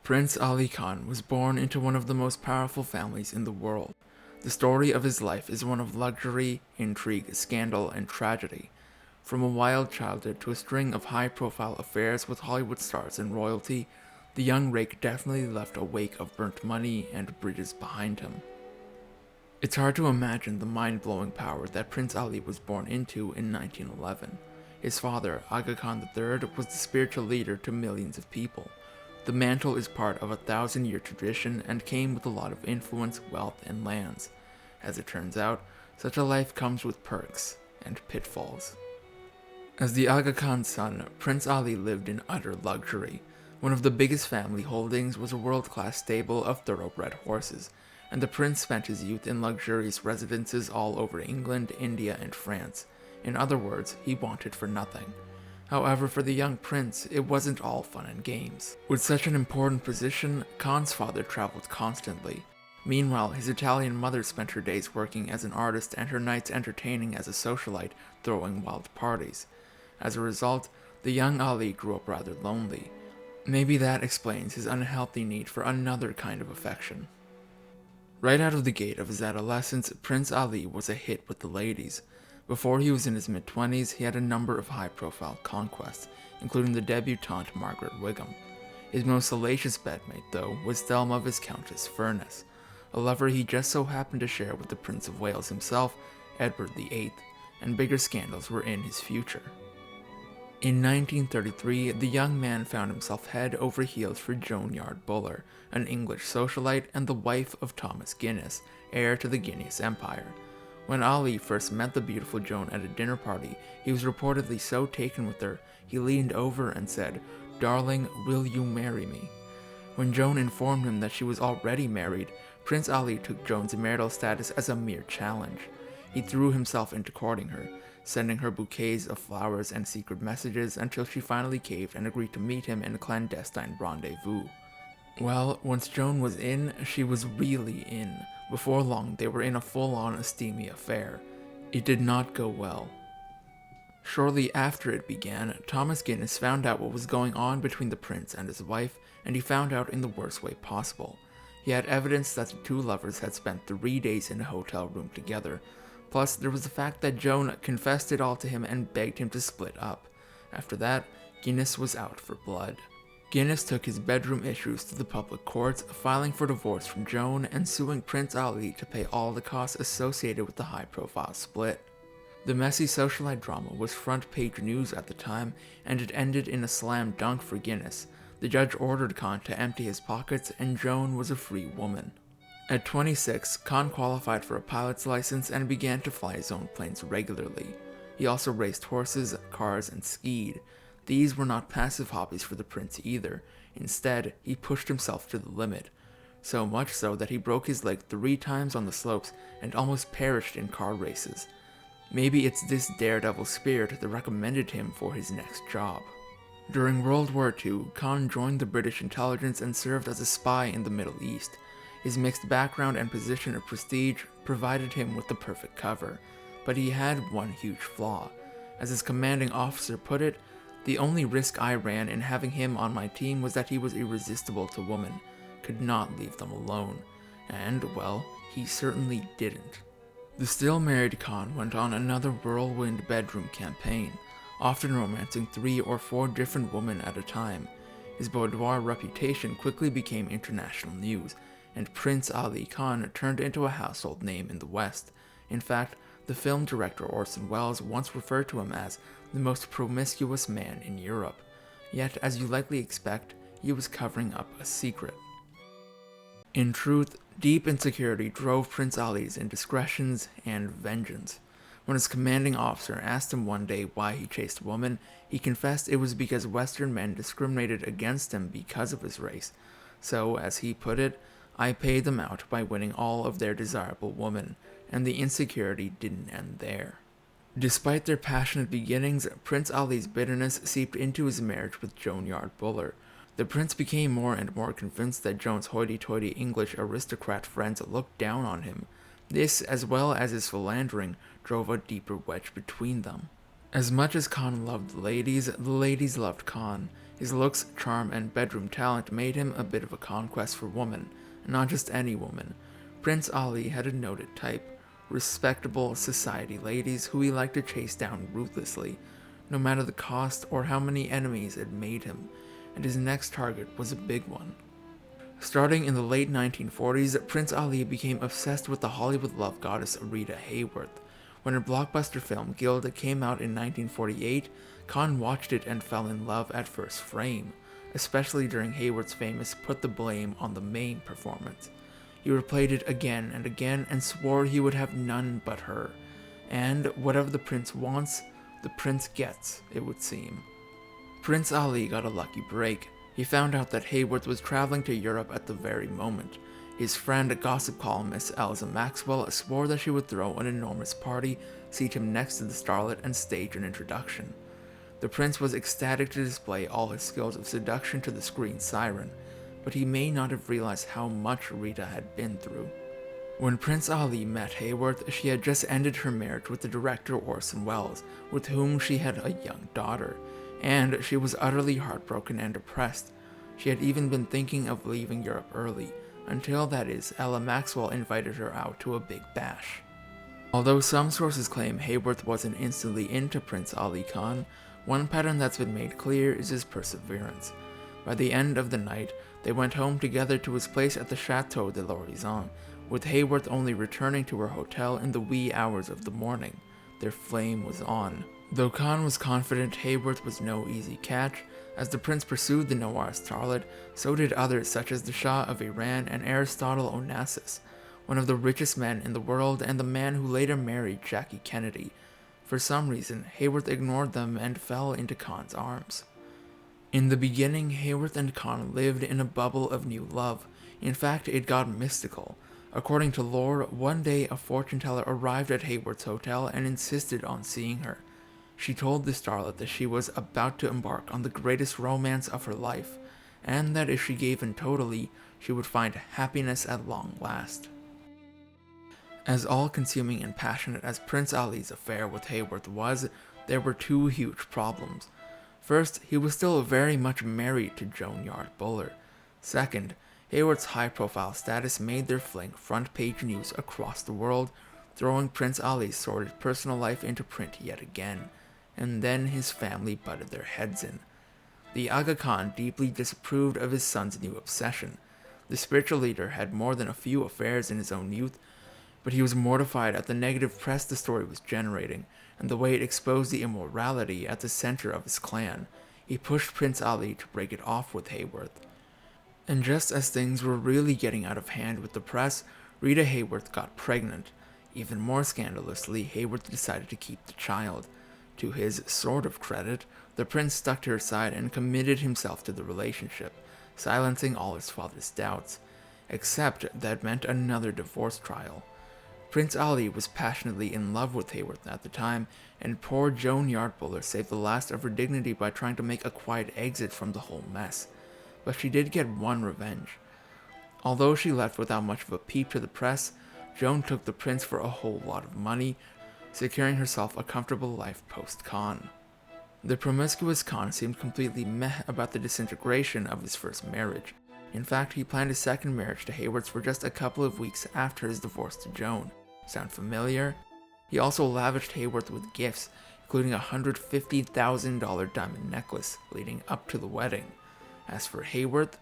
Prince Ali Khan was born into one of the most powerful families in the world. The story of his life is one of luxury, intrigue, scandal, and tragedy. From a wild childhood to a string of high-profile affairs with Hollywood stars and royalty, the young rake definitely left a wake of burnt money and bridges behind him. It's hard to imagine the mind-blowing power that Prince Ali was born into in 1911. His father, Aga Khan III, was the spiritual leader to millions of people. The mantle is part of a 1,000-year tradition and came with a lot of influence, wealth, and lands. As it turns out, such a life comes with perks and pitfalls. As the Aga Khan's son, Prince Ali lived in utter luxury. One of the biggest family holdings was a world-class stable of thoroughbred horses, and the prince spent his youth in luxurious residences all over England, India, and France. In other words, he wanted for nothing. However, for the young prince, it wasn't all fun and games. With such an important position, Khan's father traveled constantly. Meanwhile, his Italian mother spent her days working as an artist and her nights entertaining as a socialite, throwing wild parties. As a result, the young Ali grew up rather lonely. Maybe that explains his unhealthy need for another kind of affection. Right out of the gate of his adolescence, Prince Ali was a hit with the ladies. Before he was in his mid-20s, he had a number of high-profile conquests, including the debutante Margaret Wigham. His most salacious bedmate, though, was Thelma Viscountess Furness, a lover he just so happened to share with the Prince of Wales himself, Edward VIII, and bigger scandals were in his future. In 1933, the young man found himself head over heels for Joan Yard Buller, an English socialite and the wife of Thomas Guinness, heir to the Guinness Empire. When Ali first met the beautiful Joan at a dinner party, he was reportedly so taken with her, he leaned over and said, "Darling, will you marry me?" When Joan informed him that she was already married, Prince Ali took Joan's marital status as a mere challenge. He threw himself into courting her, sending her bouquets of flowers and secret messages until she finally caved and agreed to meet him in a clandestine rendezvous. Well, once Joan was in, she was really in. Before long, they were in a full-on steamy affair. It did not go well. Shortly after it began, Thomas Guinness found out what was going on between the prince and his wife, and he found out in the worst way possible. He had evidence that the two lovers had spent 3 days in a hotel room together. Plus, there was the fact that Joan confessed it all to him and begged him to split up. After that, Guinness was out for blood. Guinness took his bedroom issues to the public courts, filing for divorce from Joan and suing Prince Ali to pay all the costs associated with the high-profile split. The messy socialite drama was front-page news at the time, and it ended in a slam dunk for Guinness. The judge ordered Khan to empty his pockets, and Joan was a free woman. At 26, Khan qualified for a pilot's license and began to fly his own planes regularly. He also raced horses, cars, and skied. These were not passive hobbies for the prince either. Instead, he pushed himself to the limit. So much so that he broke his leg 3 times on the slopes and almost perished in car races. Maybe it's this daredevil spirit that recommended him for his next job. During World War II, Khan joined the British intelligence and served as a spy in the Middle East. His mixed background and position of prestige provided him with the perfect cover, but he had one huge flaw. As his commanding officer put it, "The only risk I ran in having him on my team was that he was irresistible to women, could not leave them alone." And, well, he certainly didn't. The still married Khan went on another whirlwind bedroom campaign, often romancing 3 or 4 different women at a time. His boudoir reputation quickly became international news, and Prince Ali Khan turned into a household name in the West. In fact, the film director Orson Welles once referred to him as the most promiscuous man in Europe. Yet, as you likely expect, he was covering up a secret. In truth, deep insecurity drove Prince Ali's indiscretions and vengeance. When his commanding officer asked him one day why he chased women, he confessed it was because Western men discriminated against him because of his race. So, as he put it, "I paid them out by winning all of their desirable women," and the insecurity didn't end there. Despite their passionate beginnings, Prince Ali's bitterness seeped into his marriage with Joan Yard Buller. The prince became more and more convinced that Joan's hoity-toity English aristocrat friends looked down on him. This, as well as his philandering, drove a deeper wedge between them. As much as Khan loved the ladies loved Khan. His looks, charm, and bedroom talent made him a bit of a conquest for women, and not just any woman. Prince Ali had a noted type, respectable society ladies who he liked to chase down ruthlessly, no matter the cost or how many enemies it made him, and his next target was a big one. Starting in the late 1940s, Prince Ali became obsessed with the Hollywood love goddess Rita Hayworth. When her blockbuster film Gilda came out in 1948, Khan watched it and fell in love at first frame, especially during Hayworth's famous Put the Blame on the Main performance. He replayed it again and again and swore he would have none but her. And whatever the prince wants, the prince gets, it would seem. Prince Ali got a lucky break. He found out that Hayworth was traveling to Europe at the very moment. His friend, gossip columnist Elsa Maxwell, swore that she would throw an enormous party, seat him next to the starlet, and stage an introduction. The prince was ecstatic to display all his skills of seduction to the screen siren, but he may not have realized how much Rita had been through. When Prince Ali met Hayworth, she had just ended her marriage with the director Orson Welles, with whom she had a young daughter, and she was utterly heartbroken and depressed. She had even been thinking of leaving Europe early, until, that is, Ella Maxwell invited her out to a big bash. Although some sources claim Hayworth wasn't instantly into Prince Ali Khan, one pattern that's been made clear is his perseverance. By the end of the night, they went home together to his place at the Chateau de l'Horizon, with Hayworth only returning to her hotel in the wee hours of the morning. Their flame was on. Though Khan was confident Hayworth was no easy catch, as the prince pursued the noir starlet, so did others such as the Shah of Iran and Aristotle Onassis, one of the richest men in the world and the man who later married Jackie Kennedy. For some reason, Hayworth ignored them and fell into Khan's arms. In the beginning, Hayworth and Khan lived in a bubble of new love. In fact, it got mystical. According to lore, one day a fortune teller arrived at Hayworth's hotel and insisted on seeing her. She told the starlet that she was about to embark on the greatest romance of her life, and that if she gave in totally, she would find happiness at long last. As all-consuming and passionate as Prince Ali's affair with Hayworth was, there were two huge problems. First, he was still very much married to Joan Yard Buller. Second, Hayworth's high-profile status made their fling front-page news across the world, throwing Prince Ali's sordid personal life into print yet again. And then his family butted their heads in. The Aga Khan deeply disapproved of his son's new obsession. The spiritual leader had more than a few affairs in his own youth, but he was mortified at the negative press the story was generating, and the way it exposed the immorality at the center of his clan. He pushed Prince Ali to break it off with Hayworth. And just as things were really getting out of hand with the press, Rita Hayworth got pregnant. Even more scandalously, Hayworth decided to keep the child. To his sort of credit, the prince stuck to her side and committed himself to the relationship, silencing all his father's doubts. Except that meant another divorce trial. Prince Ali was passionately in love with Hayworth at the time, and poor Joan Yardbuller saved the last of her dignity by trying to make a quiet exit from the whole mess. But she did get one revenge. Although she left without much of a peep to the press, Joan took the prince for a whole lot of money, securing herself a comfortable life post-Khan. The promiscuous Khan seemed completely meh about the disintegration of his first marriage. In fact, he planned his second marriage to Hayworth for just a couple of weeks after his divorce to Joan. Sound familiar? He also lavished Hayworth with gifts, including a $150,000 diamond necklace leading up to the wedding. As for Hayworth,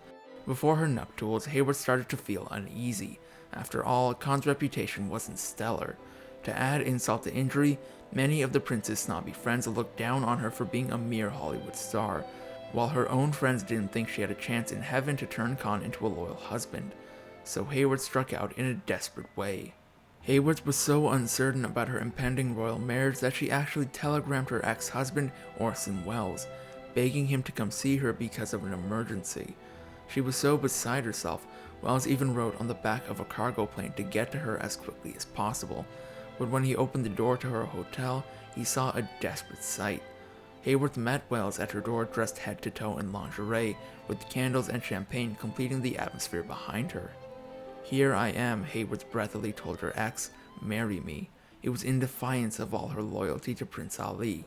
before her nuptials, Hayworth started to feel uneasy. After all, Khan's reputation wasn't stellar. To add insult to injury, many of the prince's snobby friends looked down on her for being a mere Hollywood star, while her own friends didn't think she had a chance in heaven to turn Khan into a loyal husband. So Hayworth struck out in a desperate way. Hayworth was so uncertain about her impending royal marriage that she actually telegrammed her ex-husband, Orson Welles, begging him to come see her because of an emergency. She was so beside herself, Welles even wrote on the back of a cargo plane to get to her as quickly as possible. But when he opened the door to her hotel, he saw a desperate sight. Hayworth met Welles at her door dressed head to toe in lingerie, with candles and champagne completing the atmosphere behind her. "Here I am," Hayworth breathily told her ex, "marry me." It was in defiance of all her loyalty to Prince Ali.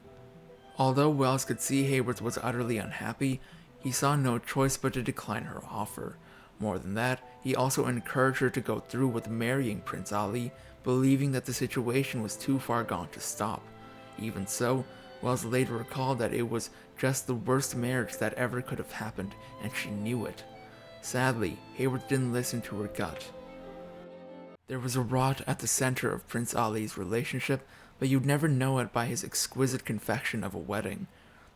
Although Welles could see Hayworth was utterly unhappy, He saw no choice but to decline her offer. More than that, he also encouraged her to go through with marrying Prince Ali, believing that the situation was too far gone to stop. Even so, Wells later recalled that it was just the worst marriage that ever could have happened, and she knew it. Sadly, Hayworth didn't listen to her gut. There was a rot at the center of Prince Ali's relationship, but you'd never know it by his exquisite confection of a wedding.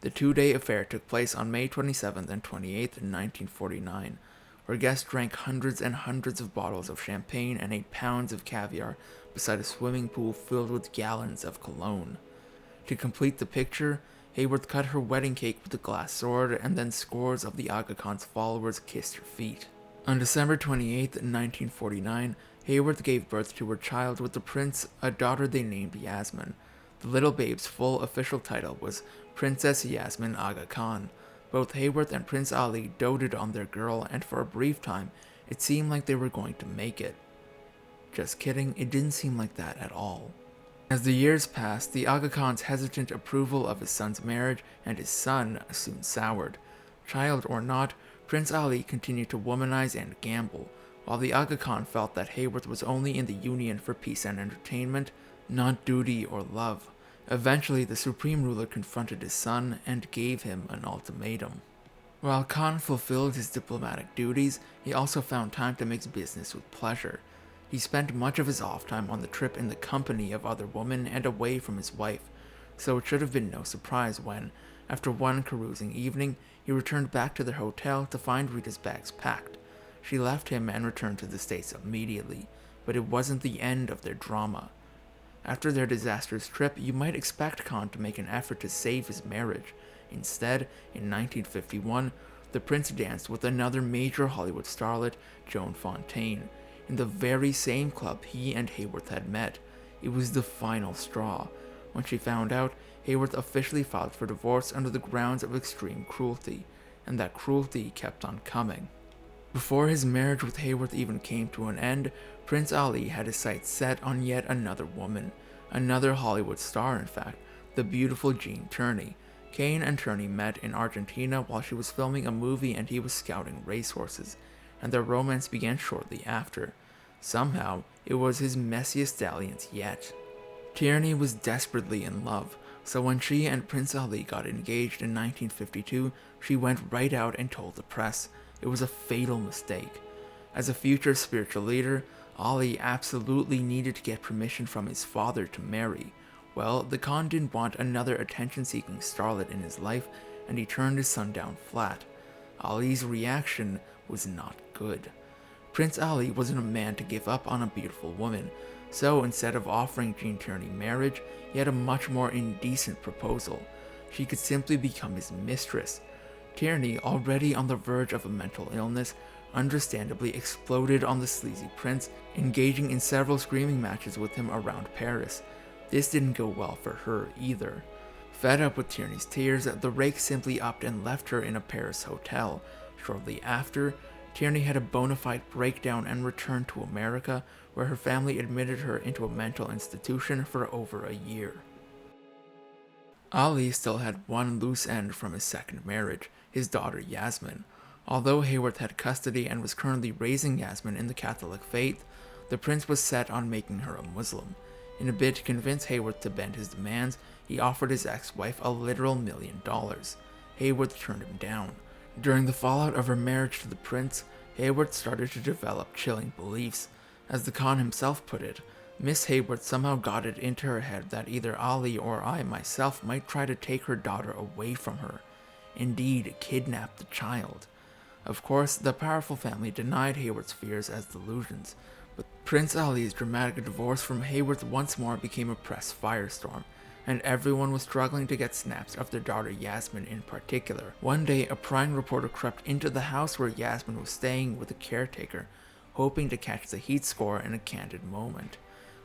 The two-day affair took place on May 27th and 28th in 1949, where guests drank hundreds and hundreds of bottles of champagne and ate pounds of caviar beside a swimming pool filled with gallons of cologne. To complete the picture, Hayworth cut her wedding cake with a glass sword, and then scores of the Aga Khan's followers kissed her feet. On December 28, 1949, Hayworth gave birth to her child with the prince, a daughter they named Yasmin. The little babe's full official title was Princess Yasmin Aga Khan. Both Hayworth and Prince Ali doted on their girl, and for a brief time, it seemed like they were going to make it. Just kidding, it didn't seem like that at all. As the years passed, the Aga Khan's hesitant approval of his son's marriage and his son soon soured. Child or not, Prince Ali continued to womanize and gamble, while the Aga Khan felt that Hayworth was only in the union for peace and entertainment, not duty or love. Eventually, the supreme ruler confronted his son and gave him an ultimatum. While Khan fulfilled his diplomatic duties, he also found time to mix business with pleasure. He spent much of his off time on the trip in the company of other women and away from his wife, so it should have been no surprise when, after one carousing evening, he returned back to their hotel to find Rita's bags packed. She left him and returned to the States immediately, but it wasn't the end of their drama. After their disastrous trip, you might expect Khan to make an effort to save his marriage. Instead, in 1951, the prince danced with another major Hollywood starlet, Joan Fontaine, in the very same club he and Hayworth had met. It was the final straw. When she found out, Hayworth officially filed for divorce under the grounds of extreme cruelty, and that cruelty kept on coming. Before his marriage with Hayworth even came to an end, Prince Ali had his sights set on yet another woman, another Hollywood star in fact, the beautiful Jean Tierney. Kane and Tierney met in Argentina while she was filming a movie and he was scouting racehorses, and their romance began shortly after. Somehow, it was his messiest dalliance yet. Tierney was desperately in love, so when she and Prince Ali got engaged in 1952, she went right out and told the press. It was a fatal mistake. As a future spiritual leader, Ali absolutely needed to get permission from his father to marry. Well, the Khan didn't want another attention-seeking starlet in his life, and he turned his son down flat. Ali's reaction was not good. Prince Ali wasn't a man to give up on a beautiful woman, so instead of offering Jean Tierney marriage, he had a much more indecent proposal. She could simply become his mistress. Tierney, already on the verge of a mental illness, understandably exploded on the sleazy prince, engaging in several screaming matches with him around Paris. This didn't go well for her either. Fed up with Tierney's tears, the rake simply upped and left her in a Paris hotel. Shortly after, Tierney had a bona fide breakdown and returned to America, where her family admitted her into a mental institution for over a year. Ali still had one loose end from his second marriage, his daughter Yasmin. Although Hayworth had custody and was currently raising Yasmin in the Catholic faith, the prince was set on making her a Muslim. In a bid to convince Hayworth to bend his demands, he offered his ex-wife a literal $1 million. Hayworth turned him down. During the fallout of her marriage to the prince, Hayworth started to develop chilling beliefs. As the Khan himself put it, Miss Hayworth somehow got it into her head that either Ali or I myself might try to take her daughter away from her. Indeed, kidnap the child. Of course, the powerful family denied Hayworth's fears as delusions, but Prince Ali's dramatic divorce from Hayworth once more became a press firestorm, and everyone was struggling to get snaps of their daughter Yasmin in particular. One day, a prying reporter crept into the house where Yasmin was staying with a caretaker, hoping to catch the heat score in a candid moment.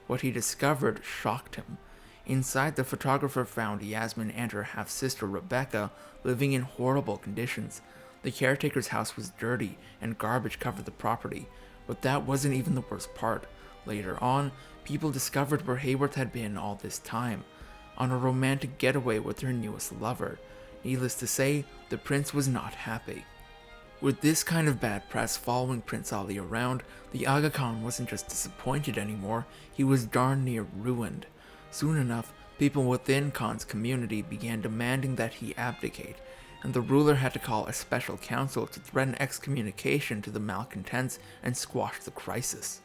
What he discovered shocked him. Inside, the photographer found Yasmin and her half-sister Rebecca living in horrible conditions. The caretaker's house was dirty and garbage covered the property, but that wasn't even the worst part. Later on, people discovered where Hayworth had been all this time, on a romantic getaway with her newest lover. Needless to say, the prince was not happy. With this kind of bad press following Prince Ali around, the Aga Khan wasn't just disappointed anymore, he was darn near ruined. Soon enough, people within Khan's community began demanding that he abdicate, and the ruler had to call a special council to threaten excommunication to the malcontents and squash the crisis.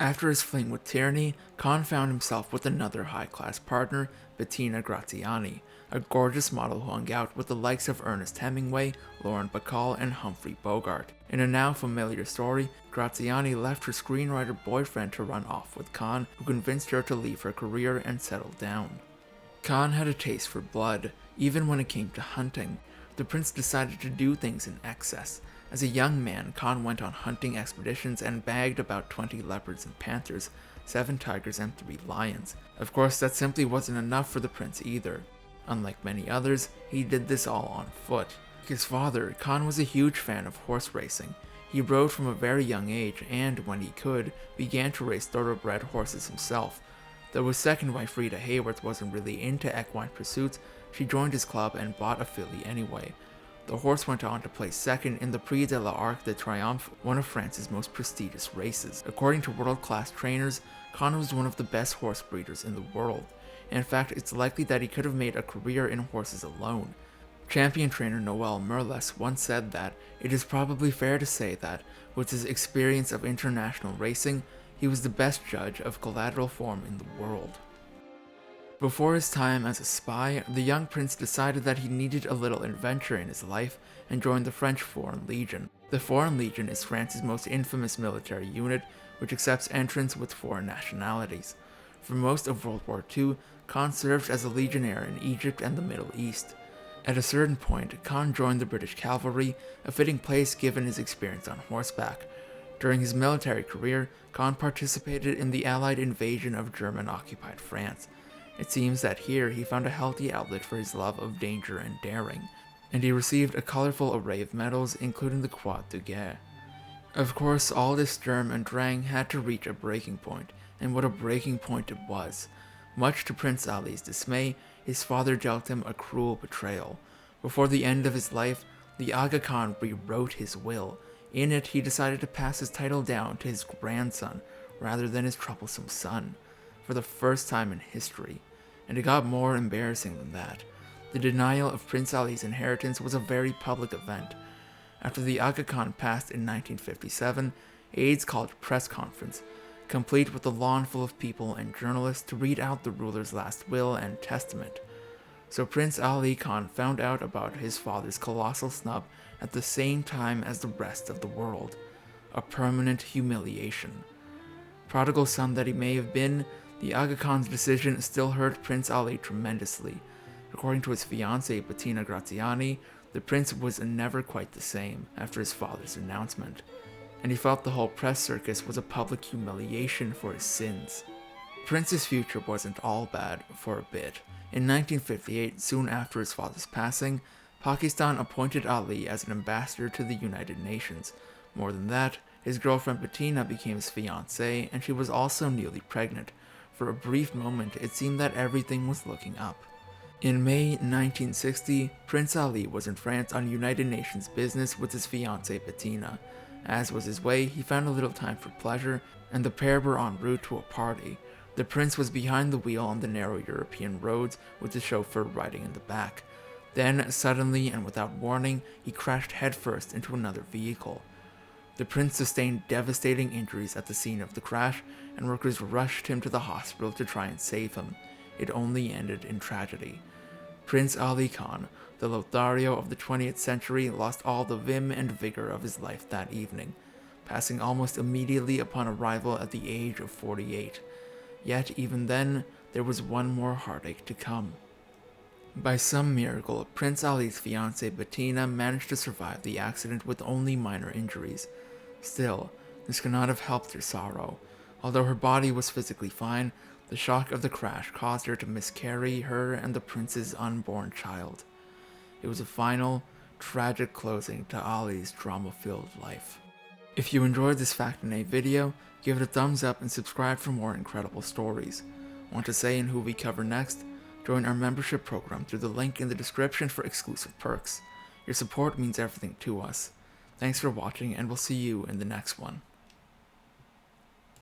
After his fling with tyranny, Khan found himself with another high-class partner, Bettina Graziani, a gorgeous model who hung out with the likes of Ernest Hemingway, Lauren Bacall, and Humphrey Bogart. In a now familiar story, Graziani left her screenwriter boyfriend to run off with Khan, who convinced her to leave her career and settle down. Khan had a taste for blood, even when it came to hunting. The prince decided to do things in excess. As a young man, Khan went on hunting expeditions and bagged about 20 leopards and panthers, 7 tigers and 3 lions. Of course, that simply wasn't enough for the prince either. Unlike many others, he did this all on foot. Like his father, Khan was a huge fan of horse racing. He rode from a very young age and, when he could, began to race thoroughbred horses himself. Though his second wife Rita Hayworth wasn't really into equine pursuits, she joined his club and bought a filly anyway. The horse went on to place second in the Prix de l'Arc de Triomphe, one of France's most prestigious races. According to world-class trainers, Khan was one of the best horse breeders in the world. In fact, it's likely that he could have made a career in horses alone. Champion trainer Noel Merles once said that it is probably fair to say that, with his experience of international racing, he was the best judge of collateral form in the world. Before his time as a spy, the young prince decided that he needed a little adventure in his life and joined the French Foreign Legion. The Foreign Legion is France's most infamous military unit, which accepts entrants with foreign nationalities. For most of World War II, Khan served as a legionnaire in Egypt and the Middle East. At a certain point, Khan joined the British cavalry, a fitting place given his experience on horseback. During his military career, Khan participated in the Allied invasion of German-occupied France. It seems that here he found a healthy outlet for his love of danger and daring, and he received a colorful array of medals, including the Croix de Guerre. Of course, all this sturm and drang had to reach a breaking point, and what a breaking point it was. Much to Prince Ali's dismay, his father dealt him a cruel betrayal. Before the end of his life, the Aga Khan rewrote his will. In it, he decided to pass his title down to his grandson, rather than his troublesome son, for the first time in history. And it got more embarrassing than that. The denial of Prince Ali's inheritance was a very public event. After the Aga Khan passed in 1957, aides called a press conference, complete with a lawn full of people and journalists to read out the ruler's last will and testament. So Prince Ali Khan found out about his father's colossal snub at the same time as the rest of the world. A permanent humiliation. Prodigal son that he may have been, the Aga Khan's decision still hurt Prince Ali tremendously. According to his fiancée Bettina Graziani, the prince was never quite the same after his father's announcement, and he felt the whole press circus was a public humiliation for his sins. Prince's future wasn't all bad for a bit. In 1958, soon after his father's passing, Pakistan appointed Ali as an ambassador to the United Nations. More than that, his girlfriend Bettina became his fiancée, and she was also newly pregnant. For a brief moment, it seemed that everything was looking up. In May 1960, Prince Ali was in France on United Nations business with his fiancée Bettina. As was his way, he found a little time for pleasure, and the pair were en route to a party. The prince was behind the wheel on the narrow European roads, with the chauffeur riding in the back. Then, suddenly and without warning, he crashed headfirst into another vehicle. The prince sustained devastating injuries at the scene of the crash, and workers rushed him to the hospital to try and save him. It only ended in tragedy. Prince Ali Khan, the Lothario of the 20th century, lost all the vim and vigor of his life that evening, passing almost immediately upon arrival at the age of 48. Yet even then, there was one more heartache to come. By some miracle, Prince Ali's fiancée Bettina managed to survive the accident with only minor injuries. Still, this could not have helped her sorrow. Although her body was physically fine, the shock of the crash caused her to miscarry her and the prince's unborn child. It was a final, tragic closing to Ali's drama-filled life. If you enjoyed this Fact and A video, give it a thumbs up and subscribe for more incredible stories. Want to say in who we cover next? Join our membership program through the link in the description for exclusive perks. Your support means everything to us. Thanks for watching, and we'll see you in the next one.